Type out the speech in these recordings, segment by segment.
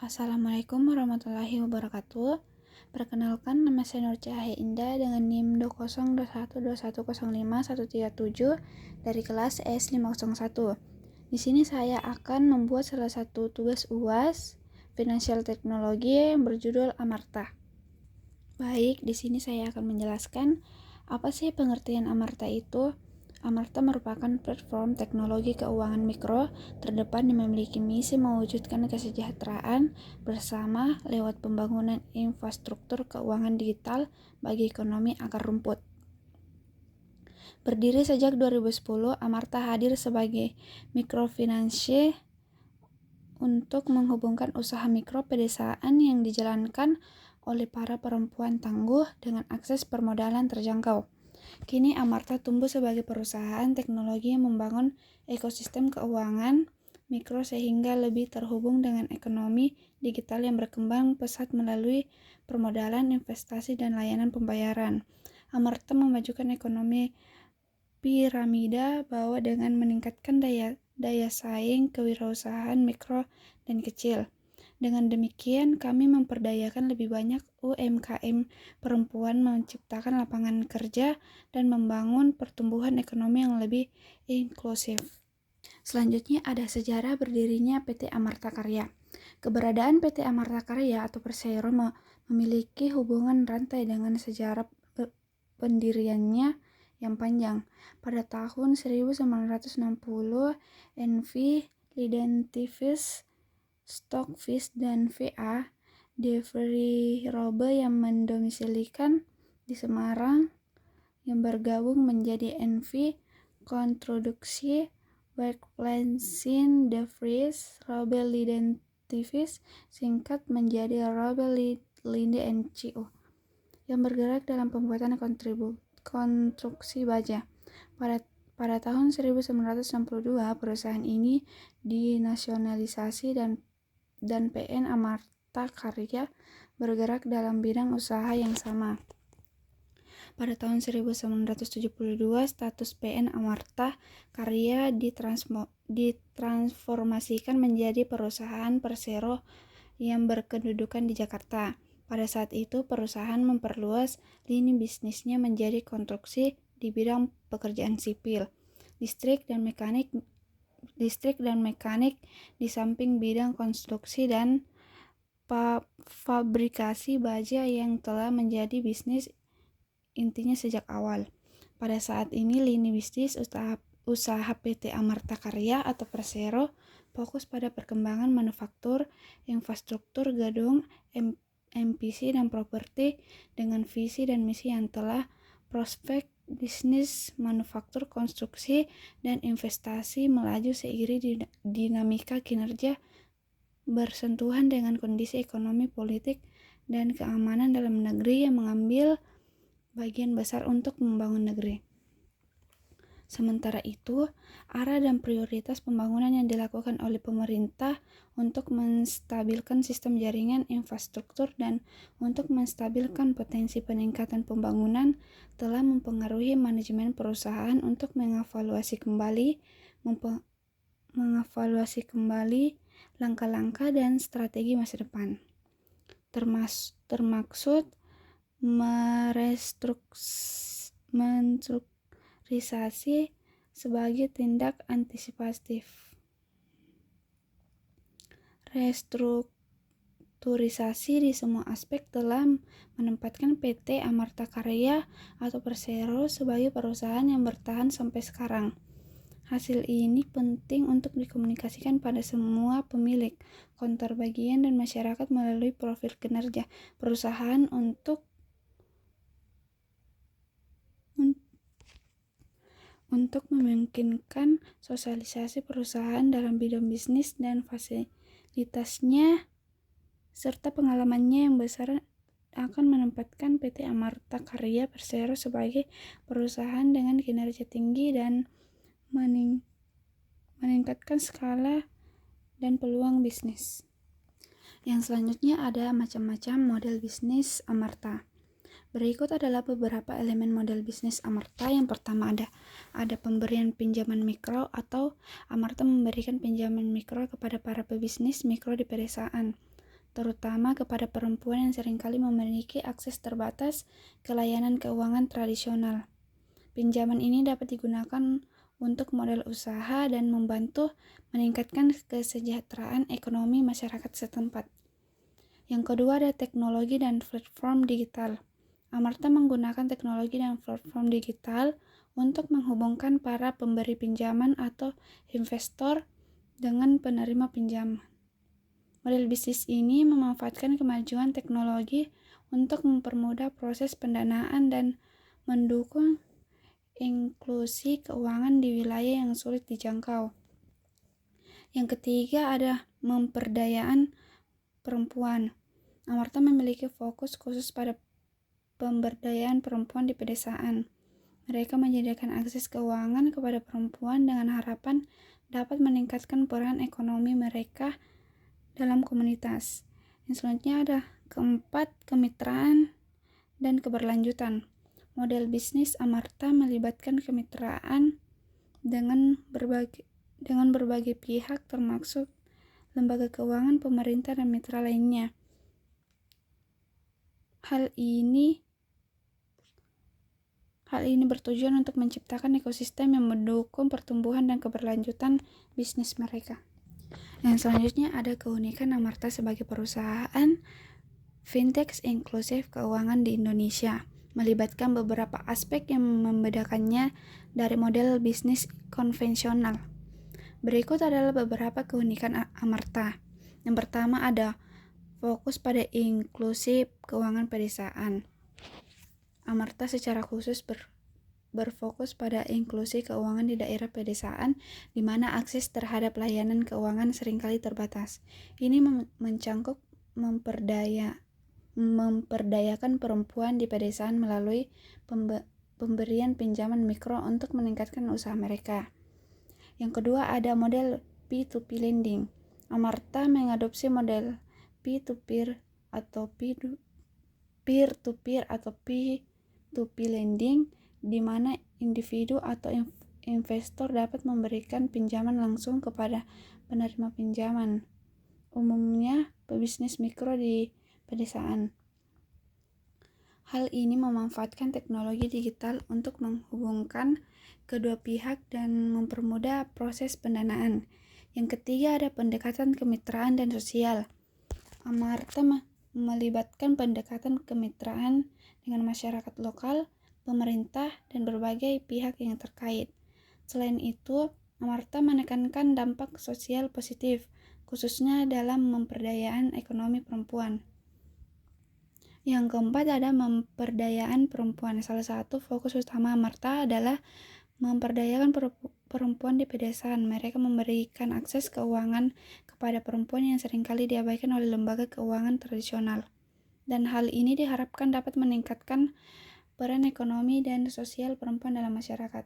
Assalamualaikum warahmatullahi wabarakatuh. Perkenalkan, nama saya Nur Cahaya Indah dengan NIM 202121051137 dari kelas S501. Di sini saya akan membuat salah satu tugas UAS Financial Technology yang berjudul Amarta. Baik, di sini saya akan menjelaskan apa sih pengertian Amarta itu. Amarta merupakan platform teknologi keuangan mikro terdepan yang memiliki misi mewujudkan kesejahteraan bersama lewat pembangunan infrastruktur keuangan digital bagi ekonomi akar rumput. Berdiri sejak 2010, Amarta hadir sebagai mikrofinansi untuk menghubungkan usaha mikro pedesaan yang dijalankan oleh para perempuan tangguh dengan akses permodalan terjangkau. Kini Amarta tumbuh sebagai perusahaan teknologi yang membangun ekosistem keuangan mikro sehingga lebih terhubung dengan ekonomi digital yang berkembang pesat melalui permodalan, investasi, dan layanan pembayaran. Amarta memajukan ekonomi piramida bawah dengan meningkatkan daya saing kewirausahaan mikro dan kecil. Dengan demikian, kami memperdayakan lebih banyak UMKM perempuan, menciptakan lapangan kerja, dan membangun pertumbuhan ekonomi yang lebih inklusif. Selanjutnya ada sejarah berdirinya PT Amarta Karya. Keberadaan PT Amarta Karya atau Persero memiliki hubungan rantai dengan sejarah pendiriannya yang panjang. Pada tahun 1960, NV, Lidentivis, Stockfish, dan VA Deveryrobe yang mendomisilikan di Semarang yang bergabung menjadi NV Konstruksi Werkplaatsin De Vries Robe Lidentivis, singkat menjadi Robe Linde NCO, yang bergerak dalam pembuatan konstruksi baja. Pada tahun 1962, perusahaan ini dinasionalisasi dan PN Amarta Karya bergerak dalam bidang usaha yang sama. Pada tahun 1972, status PN Amarta Karya ditransformasikan menjadi perusahaan Persero yang berkedudukan di Jakarta. Pada saat itu, perusahaan memperluas lini bisnisnya menjadi konstruksi di bidang pekerjaan sipil, listrik dan mekanik di samping bidang konstruksi dan fabrikasi baja yang telah menjadi bisnis intinya sejak awal. Pada saat ini, lini bisnis usaha PT Amarta Karya atau Persero fokus pada perkembangan manufaktur, infrastruktur gedung, MPC, dan properti dengan visi dan misi yang telah prospek bisnis manufaktur, konstruksi, dan investasi melaju seiring dinamika kinerja bersentuhan dengan kondisi ekonomi, politik, dan keamanan dalam negeri yang mengambil bagian besar untuk membangun negeri. Sementara itu, arah dan prioritas pembangunan yang dilakukan oleh pemerintah untuk menstabilkan sistem jaringan infrastruktur dan untuk menstabilkan potensi peningkatan pembangunan telah mempengaruhi manajemen perusahaan untuk mengevaluasi kembali langkah-langkah dan strategi masa depan. Termaksud menstrukturisasi sebagai tindak antisipatif. Restrukturisasi di semua aspek telah menempatkan PT Amarta Karya atau Persero sebagai perusahaan yang bertahan sampai sekarang. Hasil ini penting untuk dikomunikasikan pada semua pemilik, konter bagian, dan masyarakat melalui profil kinerja perusahaan untuk memungkinkan sosialisasi perusahaan dalam bidang bisnis dan fasilitasnya serta pengalamannya yang besar akan menempatkan PT Amarta Karya Persero sebagai perusahaan dengan kinerja tinggi dan meningkatkan skala dan peluang bisnis. Yang selanjutnya ada macam-macam model bisnis Amarta. Berikut adalah beberapa elemen model bisnis Amarta. Yang pertama ada pemberian pinjaman mikro atau Amarta memberikan pinjaman mikro kepada para pebisnis mikro di pedesaan. terutama kepada perempuan yang seringkali memiliki akses terbatas ke layanan keuangan tradisional. Pinjaman ini dapat digunakan untuk modal usaha dan membantu meningkatkan kesejahteraan ekonomi masyarakat setempat. Yang kedua ada teknologi dan platform digital. Amarta menggunakan teknologi dan platform digital untuk menghubungkan para pemberi pinjaman atau investor dengan penerima pinjaman. Model bisnis ini memanfaatkan kemajuan teknologi untuk mempermudah proses pendanaan dan mendukung inklusi keuangan di wilayah yang sulit dijangkau. Yang ketiga ada pemberdayaan perempuan. Amarta memiliki fokus khusus pada pemberdayaan perempuan di pedesaan. Mereka menyediakan akses keuangan kepada perempuan dengan harapan dapat meningkatkan peran ekonomi mereka dalam komunitas. Yang selanjutnya ada keempat, kemitraan dan keberlanjutan. Model bisnis Amarta melibatkan kemitraan dengan berbagai pihak termasuk lembaga keuangan, pemerintah, dan mitra lainnya. Hal ini bertujuan untuk menciptakan ekosistem yang mendukung pertumbuhan dan keberlanjutan bisnis mereka. Yang selanjutnya ada keunikan Amarta sebagai perusahaan fintech inklusif keuangan di Indonesia, melibatkan beberapa aspek yang membedakannya dari model bisnis konvensional. Berikut adalah beberapa keunikan Amarta. Yang pertama ada fokus pada inklusif keuangan pedesaan. Amarta secara khusus berfokus pada inklusi keuangan di daerah pedesaan di mana akses terhadap layanan keuangan seringkali terbatas. Ini mencangkup memperdayakan perempuan di pedesaan melalui pemberian pinjaman mikro untuk meningkatkan usaha mereka. Yang kedua ada model P2P lending. Amarta mengadopsi model P2P atau peer-to-peer atau P2P lending di mana individu atau investor dapat memberikan pinjaman langsung kepada penerima pinjaman, umumnya pebisnis mikro di pedesaan. Hal ini memanfaatkan teknologi digital untuk menghubungkan kedua pihak dan mempermudah proses pendanaan. Yang ketiga ada pendekatan kemitraan dan sosial. Amarta melibatkan pendekatan kemitraan dengan masyarakat lokal, pemerintah, dan berbagai pihak yang terkait. Selain itu, Amarta menekankan dampak sosial positif, khususnya dalam memperdayaan ekonomi perempuan. Yang keempat ada memperdayaan perempuan. Salah satu fokus utama Amarta adalah memperdayakan perempuan di pedesaan. Mereka memberikan akses keuangan kepada perempuan yang seringkali diabaikan oleh lembaga keuangan tradisional. Dan hal ini diharapkan dapat meningkatkan peran ekonomi dan sosial perempuan dalam masyarakat.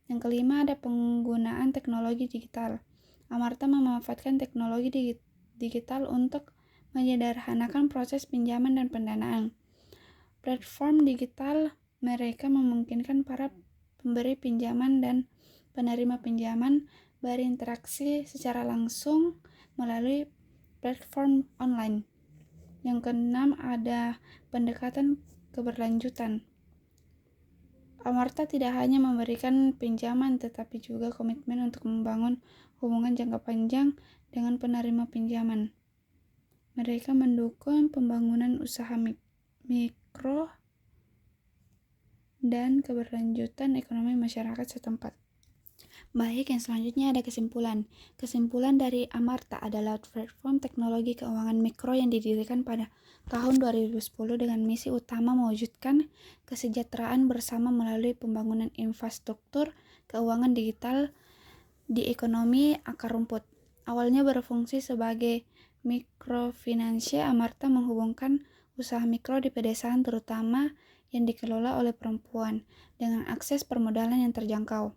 Yang kelima ada penggunaan teknologi digital. Amarta memanfaatkan teknologi digital untuk menyederhanakan proses pinjaman dan pendanaan. Platform digital mereka memungkinkan para pemberi pinjaman dan penerima pinjaman berinteraksi secara langsung melalui platform online. Yang keenam ada pendekatan keberlanjutan. Amarta tidak hanya memberikan pinjaman tetapi juga komitmen untuk membangun hubungan jangka panjang dengan penerima pinjaman. Mereka mendukung pembangunan usaha mikro dan keberlanjutan ekonomi masyarakat setempat. Baik, yang selanjutnya ada kesimpulan. Kesimpulan dari Amarta adalah platform teknologi keuangan mikro yang didirikan pada tahun 2010 dengan misi utama mewujudkan kesejahteraan bersama melalui pembangunan infrastruktur keuangan digital di ekonomi akar rumput. Awalnya berfungsi sebagai mikrofinansie, Amarta menghubungkan usaha mikro di pedesaan terutama yang dikelola oleh perempuan dengan akses permodalan yang terjangkau.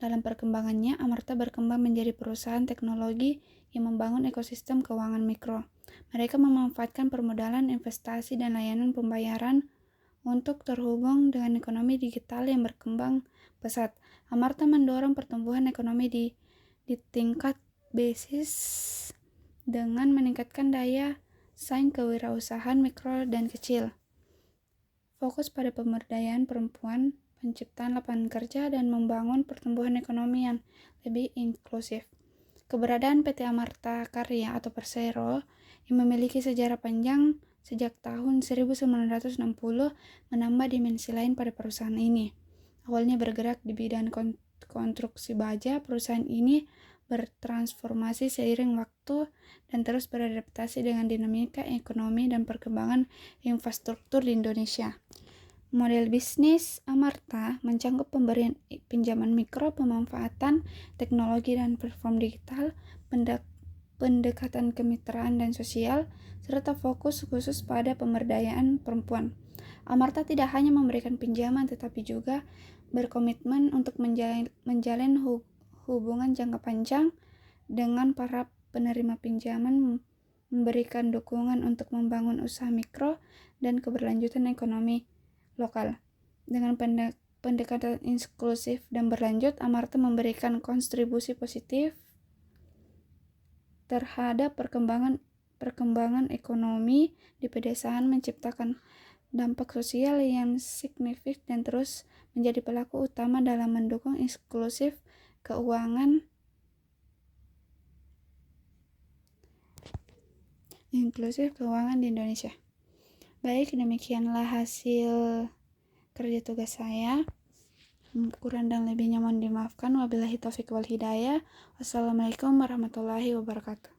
Dalam perkembangannya, Amarta berkembang menjadi perusahaan teknologi yang membangun ekosistem keuangan mikro. Mereka memanfaatkan permodalan, investasi, dan layanan pembayaran untuk terhubung dengan ekonomi digital yang berkembang pesat. Amarta mendorong pertumbuhan ekonomi di tingkat basis dengan meningkatkan daya mendesain kewirausahaan mikro dan kecil. Fokus pada pemberdayaan perempuan, penciptaan lapangan kerja, dan membangun pertumbuhan ekonomi yang lebih inklusif. Keberadaan PT Amarta Karya atau Persero yang memiliki sejarah panjang sejak tahun 1960 menambah dimensi lain pada perusahaan ini. Awalnya bergerak di bidang konstruksi baja, perusahaan ini bertransformasi seiring waktu dan terus beradaptasi dengan dinamika ekonomi dan perkembangan infrastruktur di Indonesia. Model bisnis Amarta mencakup pemberian pinjaman mikro, pemanfaatan teknologi dan platform digital, pendekatan kemitraan dan sosial, serta fokus khusus pada pemberdayaan perempuan. Amarta tidak hanya memberikan pinjaman tetapi juga berkomitmen untuk menjalin hubungan jangka panjang dengan para penerima pinjaman, memberikan dukungan untuk membangun usaha mikro dan keberlanjutan ekonomi lokal. Dengan pendekatan inklusif dan berlanjut, Amarta memberikan kontribusi positif terhadap perkembangan ekonomi di pedesaan, menciptakan dampak sosial yang signifikan dan terus menjadi pelaku utama dalam mendukung inklusif keuangan di Indonesia. Baik, demikianlah hasil kerja tugas saya. Kurang dan lebihnya mohon dimaafkan. Wabillahi taufiq wal hidayah. Wassalamualaikum warahmatullahi wabarakatuh.